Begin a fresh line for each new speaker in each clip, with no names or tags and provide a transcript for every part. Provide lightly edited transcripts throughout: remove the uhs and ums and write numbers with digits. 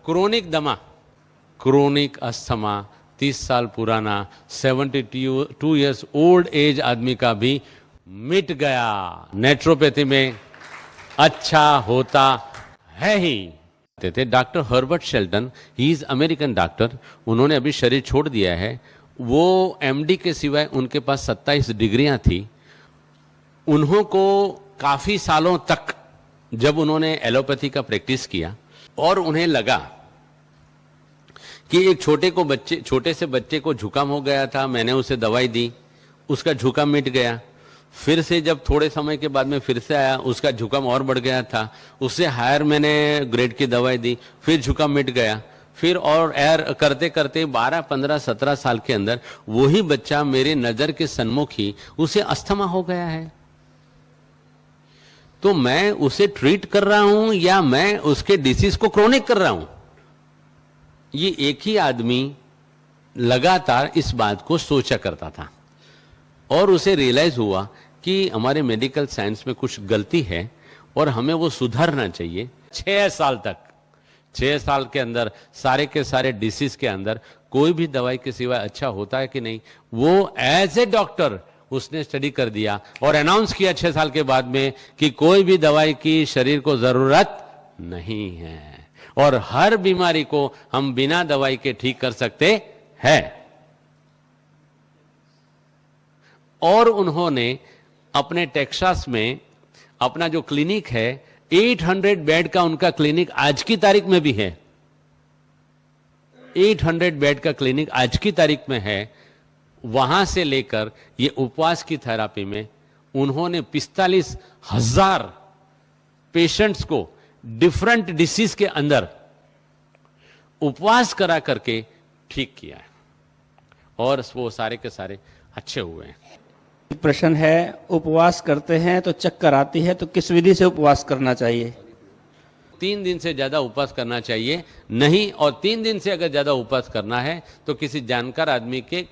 Chronic दमा, chronic asthma, 30 साल पुराना 72 ईयर्स ओल्ड एज आदमी का भी मिट गया। नेचुरोपैथी में अच्छा होता है ही। थे doctor Herbert Shelton, he is American doctor. उन्होंने अभी शरीर छोड़ दिया है। वो एमडी के सिवाय उनके पास 27 डिग्रियां थी। उन्हों को काफी सालों तक जब उन्होंने एलोपैथी का प्रैक्टिस किया और उन्हें लगा कि एक छोटे से बच्चे को जुकाम हो गया था, मैंने उसे दवाई दी, उसका जुकाम मिट गया। फिर से जब थोड़े समय के बाद में फिर से आया, उसका जुकाम और बढ़ गया था, उससे हायर मैंने ग्रेड की दवाई दी, फिर जुकाम मिट गया। फिर और एर करते करते 12, 15, 17 साल के अंदर वही बच्चा मेरे नजर के सन्मुख ही उसे अस्थमा हो गया है। तो मैं उसे ट्रीट कर रहा हूं या मैं उसके डिसीज को क्रोनिक कर रहा हूं? ये एक ही आदमी लगातार इस बात को सोचा करता था और उसे रियलाइज हुआ कि हमारे मेडिकल साइंस में कुछ गलती है और हमें वो सुधारना चाहिए। 6 साल तक, 6 साल के अंदर सारे के सारे डिसीज के अंदर कोई भी दवाई के सिवाय अच्छा होता है कि नहीं, वो एज ए डॉक्टर उसने स्टडी कर दिया और अनाउंस किया 6 साल के बाद में कि कोई भी दवाई की शरीर को जरूरत नहीं है और हर बीमारी को हम बिना दवाई के ठीक कर सकते हैं। और उन्होंने अपने टेक्सास में अपना जो क्लिनिक है, 800 बेड का उनका क्लिनिक आज की तारीख में भी है। 800 बेड का क्लिनिक आज की तारीख में है। वहां से लेकर ये उपवास की थेरापी में उन्होंने 45,000 पेशेंट्स को डिफरेंट डिसीज के अंदर उपवास करा करके ठीक किया है और वो सारे के सारे अच्छे हुए हैं।
प्रश्न है, उपवास करते हैं तो चक्कर आती है, तो किस विधि से उपवास करना चाहिए?
3 दिन से ज्यादा उपवास करना चाहिए नहीं, और 3 दिन से अगर ज्यादा उपवास करना है तो किसी जानकार आदमी के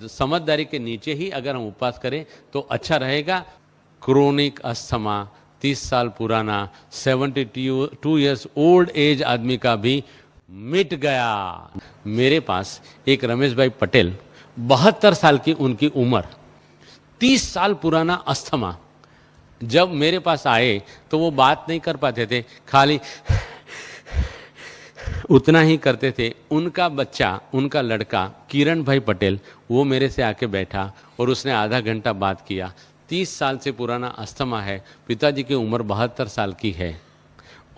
समझदारी के नीचे ही अगर हम उपवास करें तो अच्छा रहेगा। क्रोनिक अस्थमा, 30 साल पुराना 72 ईयर्स ओल्ड एज आदमी का भी मिट गया। मेरे पास एक रमेश भाई पटेल, 72 साल की उनकी उम्र, 30 साल पुराना अस्थमा। जब मेरे पास आए तो वो बात नहीं कर पाते थे, खाली उतना ही करते थे। उनका बच्चा, उनका लड़का किरण भाई पटेल, वो मेरे से आके बैठा और उसने आधा घंटा बात किया। 30 साल से पुराना अस्थमा है, पिताजी की उम्र 72 साल की है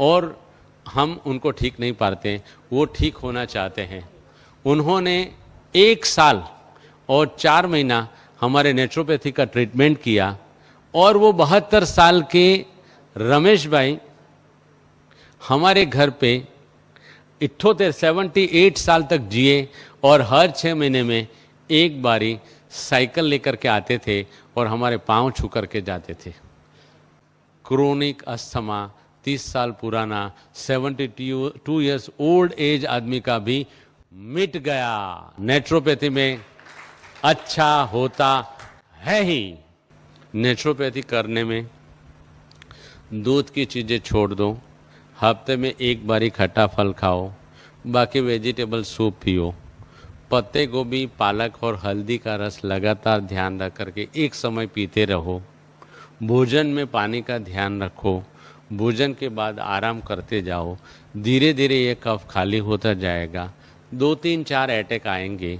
और हम उनको ठीक नहीं पाते, वो ठीक होना चाहते हैं। उन्होंने 1 साल और 4 महीना हमारे नेचुरोपैथी का ट्रीटमेंट किया और वो 72 साल के रमेश भाई हमारे घर पे 78 साल तक जिए और हर 6 महीने में एक बारी साइकिल लेकर के आते थे और हमारे पांव छू करके जाते थे। क्रोनिक अस्थमा, 30 साल पुराना 72 ईयर्स ओल्ड एज आदमी का भी मिट गया। नेचुरोपैथी में अच्छा होता है ही। नेचुरोपैथी करने में दूध की चीज़ें छोड़ दो, हफ्ते में एक बारी खट्टा फल खाओ, बाकी वेजिटेबल सूप पियो, पत्ते गोभी, पालक और हल्दी का रस लगातार ध्यान रख करके एक समय पीते रहो। भोजन में पानी का ध्यान रखो, भोजन के बाद आराम करते जाओ। धीरे धीरे ये कफ खाली होता जाएगा। 2, 3, 4 अटैक आएंगे,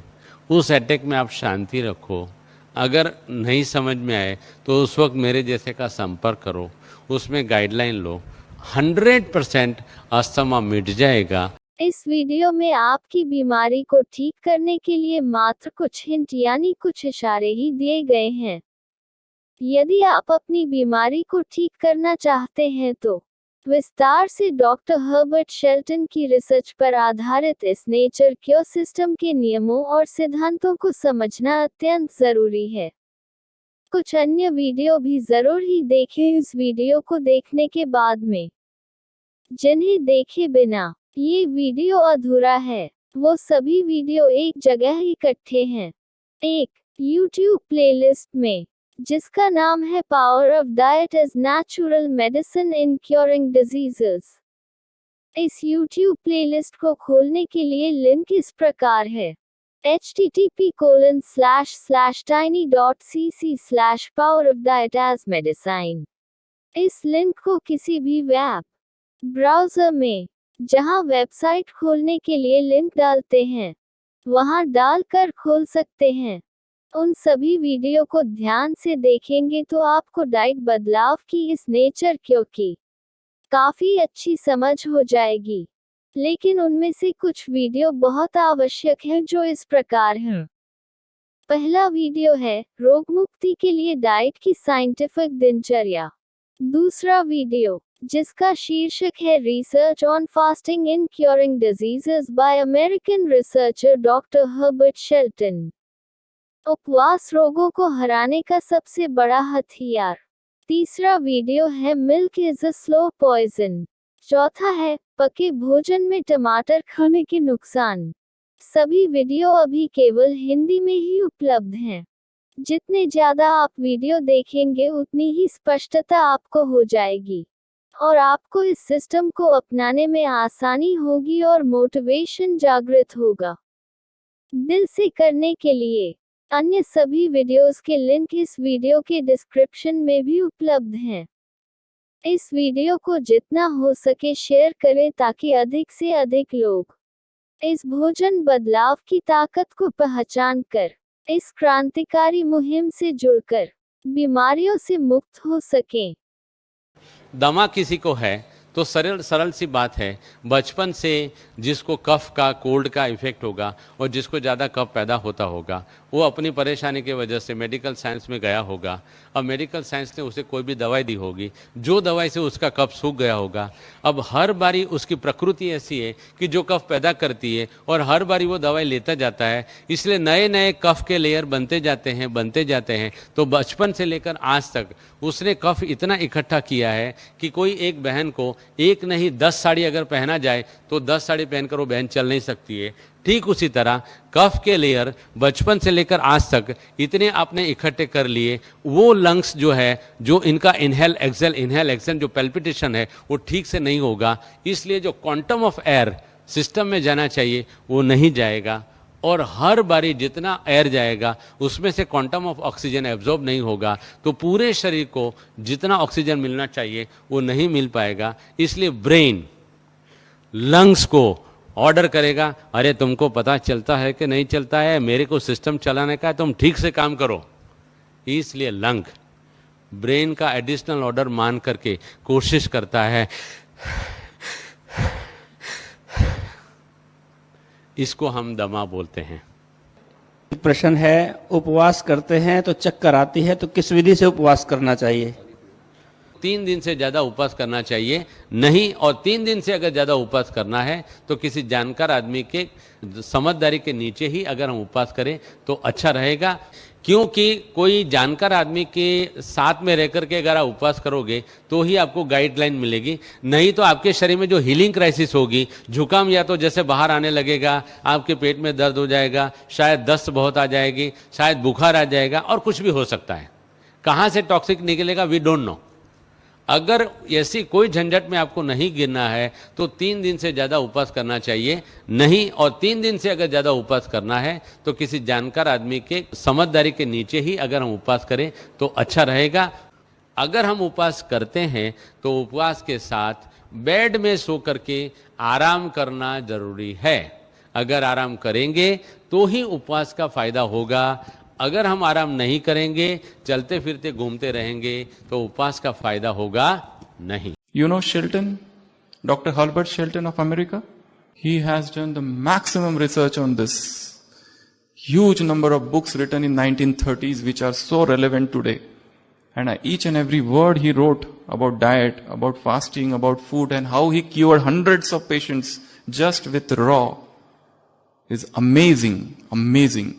उस अटैक में आप शांति रखो। अगर नहीं समझ में आए तो उस वक्त मेरे जैसे का संपर्क करो, उसमें गाइडलाइन लो। 100% अस्थमा मिट जाएगा।
इस वीडियो में आपकी बीमारी को ठीक करने के लिए मात्र कुछ हिंट यानी कुछ इशारे ही दिए गए हैं। यदि आप अपनी बीमारी को ठीक करना चाहते हैं तो विस्तार से डॉक्टर हर्बर्ट शेल्टन की रिसर्च पर आधारित इस नेचर क्योर सिस्टम के नियमों और सिद्धांतों को समझना अत्यंत जरूरी है। कुछ अन्य वीडियो भी जरूर ही देखें इस वीडियो को देखने के बाद में। जिन्हें देखे बिना ये वीडियो अधूरा है, वो सभी वीडियो एक जगह इकट्ठे हैं, एक YouTube प्लेलिस्ट में, जिसका नाम है power of diet as natural medicine in curing diseases. इस YouTube प्लेलिस्ट को खोलने के लिए लिंक इस प्रकार है http://tiny.cc/powerofdiet-as-medicine। इस लिंक को किसी भी वेब ब्राउज़र में जहां वेबसाइट खोलने के लिए लिंक डालते हैं वहां डालकर खोल सकते हैं। उन सभी वीडियो को ध्यान से देखेंगे तो आपको डाइट बदलाव की इस नेचर क्योंकि काफी अच्छी समझ हो जाएगी। लेकिन उनमें से कुछ वीडियो बहुत आवश्यक है जो इस प्रकार हैं। पहला वीडियो है रोग मुक्ति के लिए डाइट की साइंटिफिक दिनचर्या। दूसरा वीडियो जिसका शीर्षक है research on fasting in curing diseases bye American researcher doctor Herbert Shelton. उपवास रोगों को हराने का सबसे बड़ा हथियार। तीसरा वीडियो है milk is a slow poison. चौथा है पके भोजन में टमाटर खाने के नुकसान। सभी वीडियो अभी केवल हिंदी में ही उपलब्ध हैं। जितने ज्यादा आप वीडियो देखेंगे उतनी ही स्पष्टता आपको हो जाएगी और आपको इस सिस्टम को अपनाने में आसानी होगी और मोटिवेशन जागृत होगा। दिल से करने के लिए अन्य सभी वीडियोस के लिंक इस वीडियो के डिस्क्रिप्शन में भी उपलब्ध हैं। इस वीडियो को जितना हो सके शेयर करें ताकि अधिक से अधिक लोग इस भोजन बदलाव की ताकत को पहचान कर इस क्रांतिकारी मुहिम से जुड़कर बीमारियों से मुक्त हो सकें।
दमा किसी को है तो सरल सरल सी बात है, बचपन से जिसको कफ का कोल्ड का इफेक्ट होगा और जिसको ज़्यादा कफ पैदा होता होगा वो अपनी परेशानी की वजह से मेडिकल साइंस में गया होगा। अब मेडिकल साइंस ने उसे कोई भी दवाई दी होगी, जो दवाई से उसका कफ सूख गया होगा। अब हर बारी उसकी प्रकृति ऐसी है कि जो कफ पैदा करती है और हर बारी वो दवाई लेता जाता है, इसलिए नए नए कफ के लेयर बनते जाते हैं। तो बचपन से लेकर आज तक उसने कफ इतना इकट्ठा किया है कि कोई एक बहन को एक नहीं 10 साड़ी अगर पहना जाए तो 10 साड़ी पहनकर वो बहन चल नहीं सकती है। ठीक उसी तरह कफ के लेयर बचपन से लेकर आज तक इतने आपने इकट्ठे कर लिए, वो लंग्स जो है, जो इनका इनहेल एक्सेल जो पैल्पिटेशन है वो ठीक से नहीं होगा। इसलिए जो क्वांटम ऑफ एयर सिस्टम में जाना चाहिए वो नहीं जाएगा और हर बारी जितना एयर जाएगा उसमें से क्वांटम ऑफ ऑक्सीजन एब्जॉर्ब नहीं होगा तो पूरे शरीर को जितना ऑक्सीजन मिलना चाहिए वो नहीं मिल पाएगा। इसलिए ब्रेन लंग्स को ऑर्डर करेगा, अरे तुमको पता चलता है कि नहीं चलता है, मेरे को सिस्टम चलाने का है, तुम ठीक से काम करो। इसलिए लंग ब्रेन का एडिशनल ऑर्डर मान करके कोशिश करता है, इसको हम दमा बोलते हैं।
प्रश्न है उपवास करते हैं तो चक्कर आती है तो किस विधि से उपवास करना चाहिए?
3 दिन से ज़्यादा उपवास करना चाहिए नहीं, और 3 दिन से अगर ज़्यादा उपवास करना है तो किसी जानकार आदमी के समझदारी के नीचे ही अगर हम उपवास करें तो अच्छा रहेगा। क्योंकि कोई जानकार आदमी के साथ में रह करके अगर आप उपवास करोगे तो ही आपको गाइडलाइन मिलेगी, नहीं तो आपके शरीर में जो हीलिंग क्राइसिस होगी, जुकाम या तो जैसे बाहर आने लगेगा, आपके पेट में दर्द हो जाएगा, शायद दस्त बहुत आ जाएगी, शायद बुखार आ जाएगा और कुछ भी हो सकता है। कहाँ से टॉक्सिक निकलेगा वी डोंट नो। अगर ऐसी कोई झंझट में आपको नहीं गिरना है तो 3 दिन से ज़्यादा उपवास करना चाहिए नहीं, और 3 दिन से अगर ज़्यादा उपवास करना है तो किसी जानकार आदमी के समझदारी के नीचे ही अगर हम उपवास करें तो अच्छा रहेगा। अगर हम उपवास करते हैं तो उपवास के साथ बेड में सो करके आराम करना जरूरी है। अगर आराम करेंगे तो ही उपवास का फायदा होगा। अगर हम आराम नहीं करेंगे, चलते फिरते घूमते रहेंगे तो उपवास का फायदा होगा नहीं।
You know Shelton, Dr. Herbert Shelton of America? He has done the maximum research on this. Huge number of books written in 1930s which are so relevant today. And each and every word he wrote about diet, about fasting, about food, and how he cured hundreds of patients just with raw is amazing, amazing.